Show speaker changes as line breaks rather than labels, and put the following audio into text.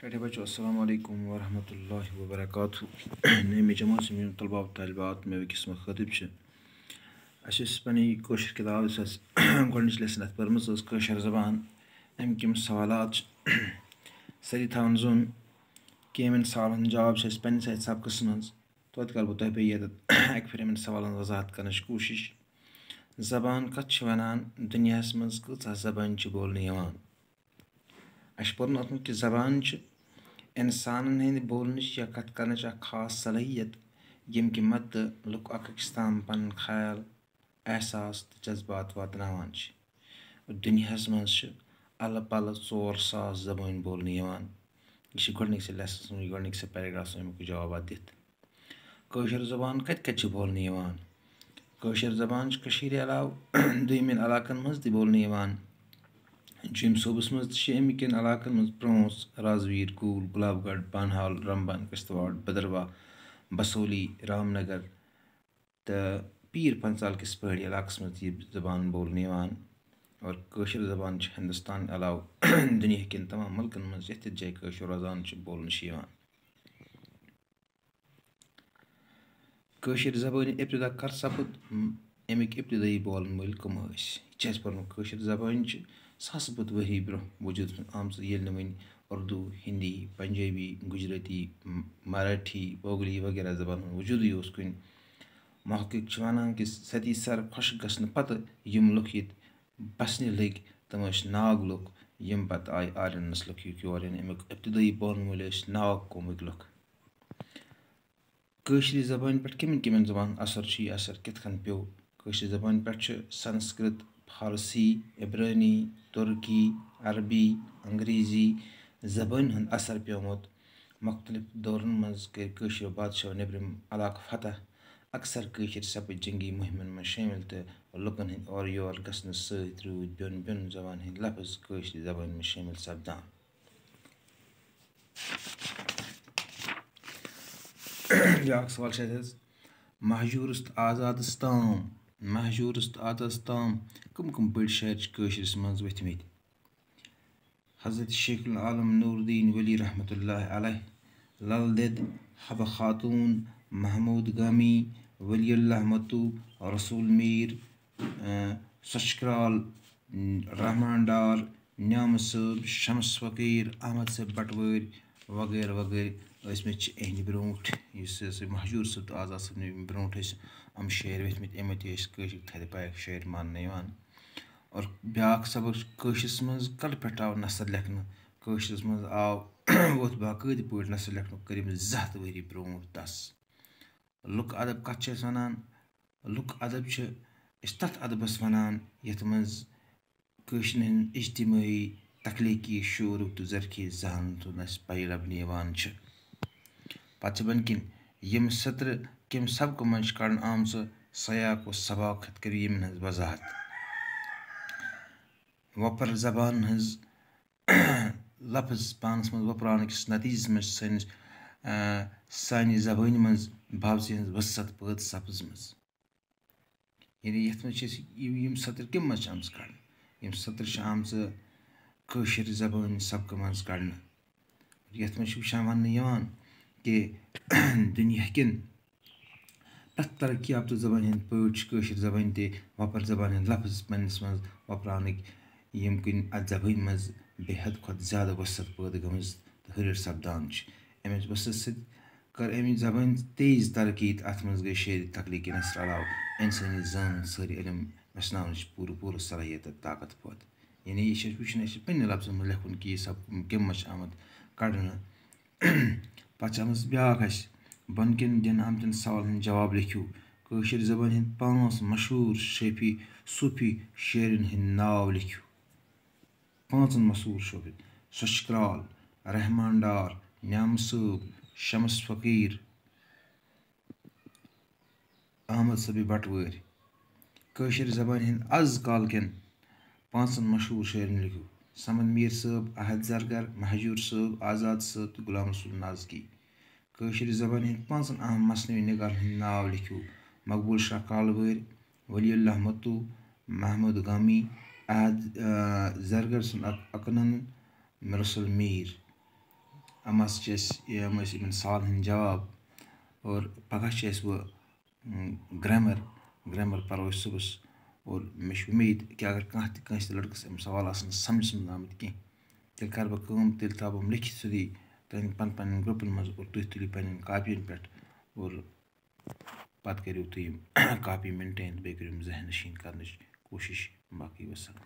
ٹھیٹھے بچو السلام علیکم ورحمۃ اللہ وبرکاتہ نعمِ جماعت سے میون طلبہ و طالبات مےٚ وٕنکیٚس مخٲطب چھِ اَسہِ ٲس پنٕنۍ کٲشِر کِتاب یُس اَسہِ گۄڈنِچ لیسن اَتھ پٔرمٕژ ٲس کٲشِر زبان اَمِکۍ یِم سوالات چھِ سٲری تھاوان زوٚن کہِ یِمَن سوالَن ہُنٛد جواب چھِ أسۍ پنٛنِس اَتہِ سبقَس منٛز توتہِ کَرٕ بہٕ تۄہہِ بیٚیہِ ییٚتٮ۪تھ اَکہِ پھِرِ یِمَن سوالَن وضاحت کَرنٕچ کوٗشِش زبان کَتھ چھِ وَنان دُنیاہَس منٛز کۭژاہ زبانہِ چھِ بولنہٕ یِوان اَسہِ چھِ پوٚرمُت اَتھ منٛز کہِ زبان چھِ اِنسانَن ہٕنٛدِ بولنٕچ یا کَتھ کَرنٕچ اَکھ خاص صلٲحیت ییٚمہِ کہِ مدتہٕ لُکھ اَکھ أکِس تام پَنُن خیال احساس تہٕ جذبات واتناوان چھِ دُنیاہَس منٛز چھِ اَلہٕ پَلہٕ 4,000 زبٲنۍ بولنہٕ یِوان یہِ چھِ گۄڈنِکسٕے لیسنَس منٛز گۄڈنِکسٕے پیراگرافَس منٛز اَمیُک جوابات دِتھ کٲشِر زبان کَتہِ کَتہِ چھِ بولنہٕ یِوان کٲشِر زبان چھِ کٔشیٖرِ علاوٕ دوٚیمٮ۪ن علاقَن منٛز تہِ بولنہٕ یِوان جوٚم صوٗبَس منٛز تہِ چھِ اَمِکٮ۪ن علاقَن منٛز پرٛونٛس رازویٖر کوٗل گُلاب گڑھ بانہال رمبن کِشتواڑ بٔدٕرواہ بسولی رامنگر تہٕ پیٖر پنٛژال کِس پہٲڑی علاقَس منٛز تہِ یہِ زبان بولنہٕ یِوان اور کٲشِر زبان چھِ ہِندُستان علاوٕ دُنہیٖکٮ۪ن تمام مُلکَن منٛز یَتھ یَتھ جایہِ کٲشُر روزان چھِ بولنہٕ چھِ یِوان کٲشِر زبٲنۍ اِبتدا کر سپُد اَمِکۍ اِبتدٲیی بولَن وٲلۍ کٕم ٲسۍ یہِ چھِ اَسہِ پوٚرمُت کٲشِر زبٲنۍ چھِ ساسہٕ بٔدۍ ؤری برونٛہہ وجوٗدَس منٛز آمژٕ ییٚلہِ نہٕ وٕنۍ اُردو ہِندی پنجٲبی گُجرٲتی مراٹھی بوگلی وغیرہ زبانَن ہُنٛد وجوٗدٕے اوس کُنہِ محقق چھِ وَنان کہِ صدی سر خۄشک گژھنہٕ پَتہٕ یِم لُکھ ییٚتہِ بَسنہِ لٔگۍ تِم ٲسۍ ناگ لُکھ یِم پَتہٕ آیہِ آریَن نسلُک یور یعنی اَمیُک اِبتدٲیی بولَن وٲلۍ ٲسۍ ناگ قومٕکۍ لُکھ کٲشِرِ زبانہِ پٮ۪ٹھ کَمٮ۪ن کَمٮ۪ن زبانن اثر چھُ یہِ اثر کِتھ کٔنۍ پیوٚو کٲشِر زبانہِ پٮ۪ٹھ چھُ سنسکرت فارسی عبرٲنی تُرکی عربی انگریٖزی زبٲنۍ ہُنٛد اثر پیوٚمُت مختلف دورَن منٛز کٔرۍ کٲشِرِ بادشاہو نیٚبرِم علاقہٕ فتح اکثر کٲشِرۍ سپٕدۍ جنگی مُہمَن منٛز شٲمِل تہٕ لُکَن ہٕنٛدۍ اورٕ یور گژھنہٕ سۭتۍ روٗدۍ بیوٚن بیوٚن زبانہِ ہٕنٛدۍ لفظ کٲشِرِ زبانہِ منٛز شٲمِل سپدان بیٛاکھ سوال چھِ اَسہِ مہجوٗرَس تہٕ آزادَس تام کٕم کٕم بٔڑۍ شٲعر چھِ کٲشرِس منٛز ؤتھمٕتۍ حضرت شیخ العالم نوٗر الدیٖن ؤلی رحمتہ اللہ علیہ لل دٮ۪د حبہٕ خاتوٗن محموٗد گامی ؤلی اللہ متوٗ رسوٗل میٖر سۄچھ کرٛال رحمان ڈار نعمہٕ صٲب شمس فقیٖر احمد صٲب بٹوٲرۍ وغیرہ وغیرہ ٲسۍمٕتۍ چھِ اِہِنٛدِ برونٛٹھ یُس ہسا مہجوٗر صٲب تہٕ آزاد صٲبنہِ برونٛٹھ ٲسۍ یِم شٲعر ؤتھمٕتۍ یِمَے تہِ ٲسۍ کٲشِرۍ تھدِ پایِکۍ شٲعر ماننہٕ یِوان اور بیٛاکھ سبق چھُ کٲشرِس منٛز کَلہٕ پٮ۪ٹھ آو نثر لیکھنہٕ کٲشرِس منٛز ووٚتھ باقٲعدٕ پٲٹھۍ نثر لیکھنُک کٔرِم 2 ہَتھ ؤری برونٛٹھ تَس لُکہٕ اَدب کَتھ چھِ أسۍ وَنان لُکہٕ اَدب چھِ أسۍ تَتھ اَدبَس وَنان یَتھ منٛز کٲشرٮ۪ن ہٕنٛدۍ اجتمٲعی تخلیٖقی شعوٗرُک تہٕ ذرخی ذہانت اَسہِ پَیہِ لَبنہٕ یِوان چھِ پَتہٕ چھِ بۄنہِ کِنۍ یِم سٔترٕ کَمہِ سبقہٕ منٛز چھِ کَڑنہٕ آمژٕ سیاق و سباق کٔرِو یِمن ہٕنٛز وضاحت وۄپَر زبانن ہٕنٛز لفظ پانَس منٛز وۄپراونٕکِس نٔتیٖجَس منٛز چھِ سانہِ زبٲنۍ منٛز بابزی ہٕنٛز وسعت پٲدٕ سپٕزمٕژ یعنی یَتھ منٛز چھِ أسۍ یِم سٔترٕ کَمہِ منٛز چھِ آمژٕ کَڑنہٕ یِم سٔترٕ چھِ آمژٕ کٲشِر زبٲنۍ سبقہٕ منٛز کَڑنہٕ یَتھ منٛز چھِ وٕچھان وَننہٕ یِوان کہِ دُنیاہکٮ۪ن پرٛٮ۪تھ ترقی یافتہٕ زبانہِ ہٕنٛدۍ پٲٹھۍ چھِ کٲشِر زبٲنۍ تہِ وۄپَر زبانہِ ہٕنٛدۍ لفظ پنٛنِس منٛز وۄپراونٕکۍ ییٚمہِ کِنۍ اَتھ زبٲنۍ منٛز بے حد کھۄتہٕ زیادٕ وسعت پٲدٕ گٔمٕژ تہٕ ہُرٮ۪ر سپدان چھِ اَمِچ وسعت سۭتۍ کٔر اَمِچ زبٲنۍ تیز ترقی تہٕ اَتھ منٛز گٔے شٲعری تخلیٖقی نثر علاوٕ اِنسٲنی زان سٲری علم وٮ۪ژھناونٕچ پوٗرٕ صلٲحیت تہٕ طاقت پٲدٕ یعنی یہِ چھِ اَسہِ وٕچھُن اَسہِ چھِ پنٛنہِ لفظن منٛز لیکھُن کہِ یہِ سب کَمہِ منٛز چھِ آمُت کَڑنہٕ پَتہٕ چھِ آمٕژ بیٛاکھ اَسہِ بۄنہٕ کٮ۪ن دِنہٕ آمتٮ۪ن سوالن ہٕنٛدۍ جواب لیکھِو کٲشِر زبانہِ ہٕنٛدۍ 5 مشہوٗر صوٗفی شٲعرَن ہٕنٛدۍ ناو لیکھِو 5 مشہوٗر شٲعر سۄچھ کرٛال رحمان ڈار نعمہٕ صٲب شمس فقیٖر احمد صٲبِ بٹوٲرۍ کٲشِر زبانہِ ہٕنٛدۍ آز کال کٮ۪ن 5 مشہوٗر شٲعرَن لیکھِو سمد میٖر صٲب احد زرگر مہجوٗر صٲب آزاد صٲب تہٕ غلام رسول نازکی کٲشِر زبانہِ ہٕنٛدۍ 5 اہم مثنوی نِگارن ہٕنٛدۍ ناو لیکھِو مقبوٗل شاہ کالوٲرۍ ؤلی اللہ متوٗ محموٗد گامی احد زرگر سُنٛد اکہٕ نن رسول میٖر یِم ٲسۍ یِمن سوالن ہٕنٛدۍ جواب اور پگاہ چھِ اَسہِ وۄنۍ گرٛیمر پَرو أسۍ صُبحس اور مےٚ چھِ اُمید کہِ اگر کانٛہہ تہِ کٲنٛسہِ تہِ لٔڑکَس یِم سوال آسن سَمجھس منٛز آمٕتۍ کینٛہہ تیٚلہِ کَرٕ بہٕ کٲم تیٚلہِ تھاوٕ بہٕ یِم لیکھِتھ سیوٚدُے پنٛنٮ۪ن گرُپَن منٛز اور تُہۍ تُلِو پنٛنٮ۪ن کاپیَن پٮ۪ٹھ اور پَتہٕ کٔرِو تُہۍ یِم کاپی مینٹین بیٚیہِ کٔرِو یِم ذہن نشیٖن کَرنٕچ کوٗشِش باقٕے وَسلام